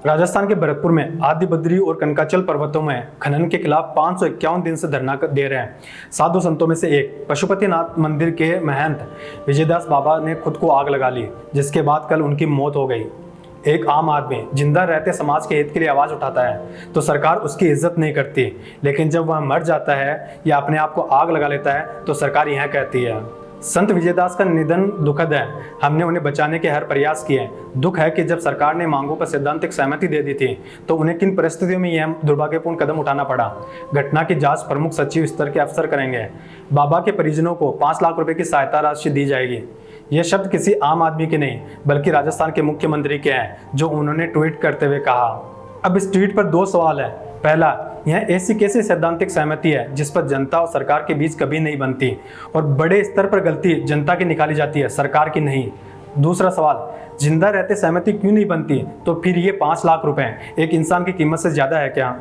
राजस्थान के भरतपुर में आदि बद्री और कनकाचल पर्वतों में खनन के खिलाफ 551 दिन से धरना दे रहे हैं साधु संतों में से एक पशुपतिनाथ मंदिर के महंत विजयदास बाबा ने खुद को आग लगा ली, जिसके बाद कल उनकी मौत हो गई। एक आम आदमी जिंदा रहते समाज के हित के लिए आवाज उठाता है तो सरकार उसकी इज्जत नहीं करती, लेकिन जब वह मर जाता है या अपने आप को आग लगा लेता है तो सरकार यह कहती है। संत विजयदास का निधन दुखद है, हमने उन्हें बचाने के हर प्रयास किए। दुख है कि जब सरकार ने मांगों पर सैद्धांतिक सहमति दे दी थी तो उन्हें किन परिस्थितियों में यह दुर्भाग्यपूर्ण कदम उठाना पड़ा। घटना की जांच प्रमुख सचिव स्तर के अफसर करेंगे। बाबा के परिजनों को 5 लाख रुपए की सहायता राशि दी जाएगी। यह शब्द किसी आम आदमी के नहीं बल्कि राजस्थान के मुख्यमंत्री के हैं, जो उन्होंने ट्वीट करते हुए कहा। अब इस ट्वीट पर 2 सवाल है। पहला, यह ऐसी कैसी सैद्धांतिक सहमति है जिस पर जनता और सरकार के बीच कभी नहीं बनती और बड़े स्तर पर गलती जनता की निकाली जाती है, सरकार की नहीं। दूसरा सवाल, जिंदा रहते सहमति क्यों नहीं बनती, तो फिर ये 5 लाख रुपए एक इंसान की कीमत से ज्यादा है क्या।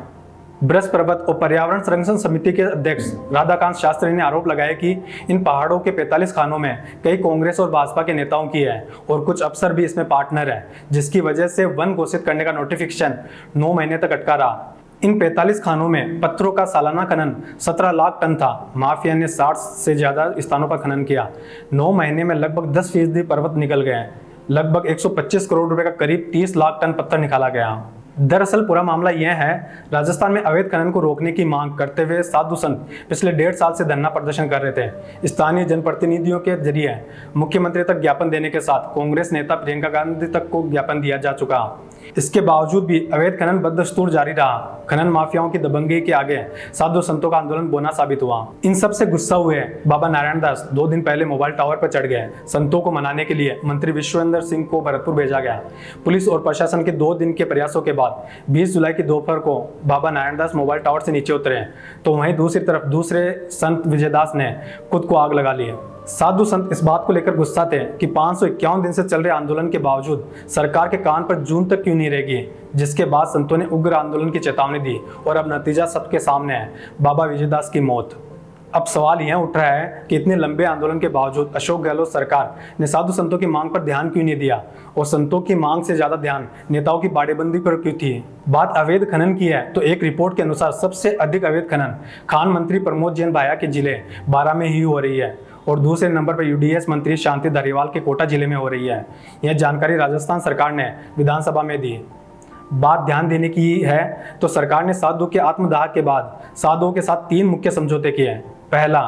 ब्रज पर्वत और पर्यावरण संरक्षण समिति के अध्यक्ष राधाकांत शास्त्री ने आरोप लगाया कि इन पहाड़ों के 45 खानों में कई कांग्रेस और भाजपा के नेताओं की है और कुछ अफसर भी इसमें पार्टनर हैं, जिसकी वजह से वन घोषित करने का नोटिफिकेशन 9 महीने तक अटका रहा। इन 45 खानों में पत्थरों का सालाना खनन 17 लाख टन था। माफिया ने 60 से ज्यादा स्थानों पर खनन किया। 9 महीने में लगभग 10% पर्वत निकल गए। लगभग 125 करोड़ रुपए का करीब 30 लाख टन पत्थर निकाला गया। दरअसल पूरा मामला यह है, राजस्थान में अवैध खनन को रोकने की मांग करते हुए साधु संत पिछले 1.5 साल से धरना प्रदर्शन कर रहे थे। स्थानीय जनप्रतिनिधियों के जरिए मुख्यमंत्री तक ज्ञापन देने के साथ कांग्रेस नेता प्रियंका गांधी तक को ज्ञापन दिया जा चुका। इसके बावजूद भी अवैध खनन बदस्तूर जारी रहा। खनन माफियाओं की दबंगी के आगे साधु संतों का आंदोलन बोना साबित हुआ। इन सब से गुस्सा हुए बाबा नारायण दास 2 दिन पहले मोबाइल टावर पर चढ़ गए। संतों को मनाने के लिए मंत्री विश्वेंद्र सिंह को भरतपुर भेजा गया। पुलिस और प्रशासन के 2 दिन के प्रयासों के बाद 20 जुलाई की दोपहर को बाबा नारायण दास मोबाइल टावर से नीचे उतरे, तो वहीं दूसरी तरफ दूसरे संत विजयदास ने खुद को आग लगा ली। साधु संत इस बात को लेकर गुस्सा थे कि 551 दिन से चल रहे आंदोलन के बावजूद सरकार के कान पर जून तक क्यों नहीं रहेगी, जिसके बाद संतों ने उग्र आंदोलन की चेतावनी दी और अब नतीजा सबके सामने है, बाबा विजयदास की मौत। अब सवाल यह उठ रहा है कि इतने लंबे आंदोलन के बावजूद अशोक गहलोत सरकार ने साधु संतों की मांग पर ध्यान क्यों नहीं दिया और संतों की मांग से ज्यादा ध्यान नेताओं की बाड़ेबंदी पर क्यों थी। बात अवैध खनन की है तो एक रिपोर्ट के अनुसार सबसे अधिक अवैध खनन खान मंत्री प्रमोद जैन भाया के जिले 12 में ही हो रही है और दूसरे नंबर पर यूडीएस मंत्री शांति धारीवाल के कोटा जिले में हो रही है। यह जानकारी राजस्थान सरकार ने विधानसभा में दी। बात ध्यान देने की है तो सरकार ने साधु के आत्मदाह के बाद साधुओं के साथ 3 मुख्य समझौते किए हैं। पहला,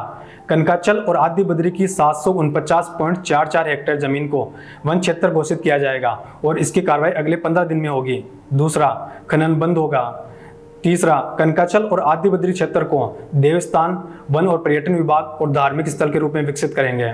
कनकाचल और आदि बद्री की 749.44 हेक्टेयर जमीन को वन क्षेत्र घोषित किया जाएगा और इसकी कार्रवाई अगले 15 दिन में होगी। दूसरा, खनन बंद होगा। तीसरा, कनकाचल और आदि बद्री क्षेत्र को देवस्थान, वन और पर्यटन विभाग और धार्मिक स्थल के रूप में विकसित करेंगे।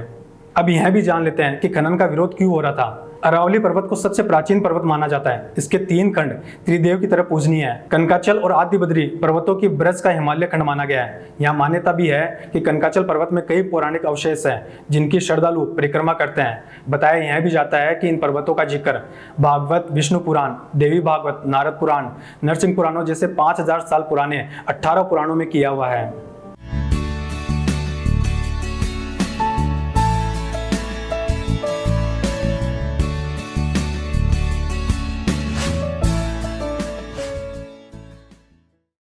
अब यह भी जान लेते हैं कि खनन का विरोध क्यों हो रहा था। अरावली पर्वत को सबसे प्राचीन पर्वत माना जाता है। इसके 3 खंड त्रिदेव की तरह पूजनीय है। कनकाचल और आदि बद्री पर्वतों की ब्रज का हिमालय खंड माना गया है। यहाँ मान्यता भी है कि कनकाचल पर्वत में कई पौराणिक अवशेष हैं जिनकी श्रद्धालु परिक्रमा करते हैं। बताया यह भी जाता है कि इन पर्वतों का जिक्र भागवत, विष्णु पुराण, देवी भागवत, नारद पुराण, नरसिंह पुराणों जैसे 5000 साल पुराने 18 पुराणों में किया हुआ है।